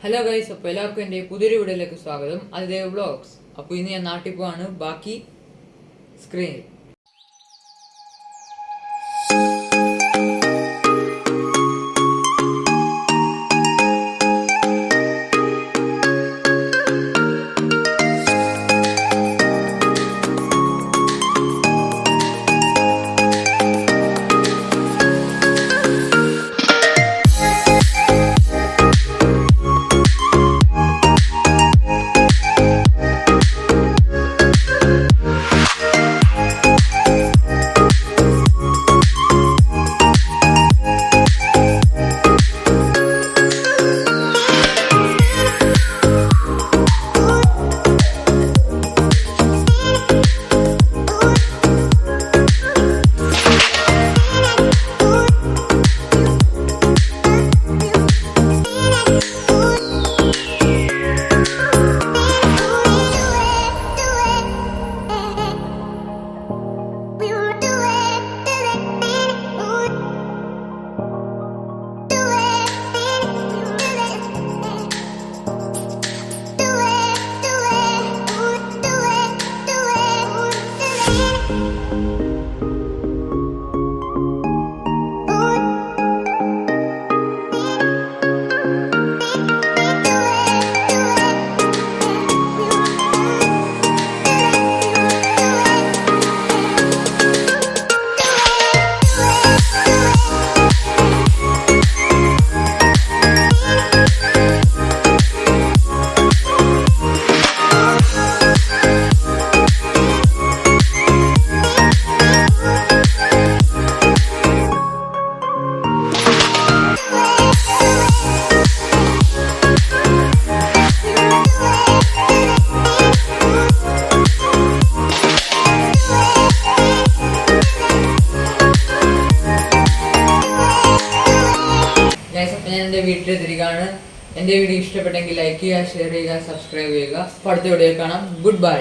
Hello guys, അപ്പോൾ എല്ലാവർക്കും എൻ്റെ പുതിയൊരു വീഡിയോയിലേക്ക് സ്വാഗതം. അതിദേവ് വ്ളോഗ്സ്. അപ്പോൾ ഇന്ന് ഞാൻ നാട്ടിൽ പോവാണ്. ബാക്കി സ്ക്രീനിൽ. ഞാൻ എൻ്റെ വീട്ടിലെത്തിരിക്കുകയാണ്. എൻ്റെ വീഡിയോ ഇഷ്ടപ്പെട്ടെങ്കിൽ ലൈക്ക് ചെയ്യുക, ഷെയർ ചെയ്യുക, സബ്സ്ക്രൈബ് ചെയ്യുക. അടുത്ത വീഡിയോ കാണാം. Good bye.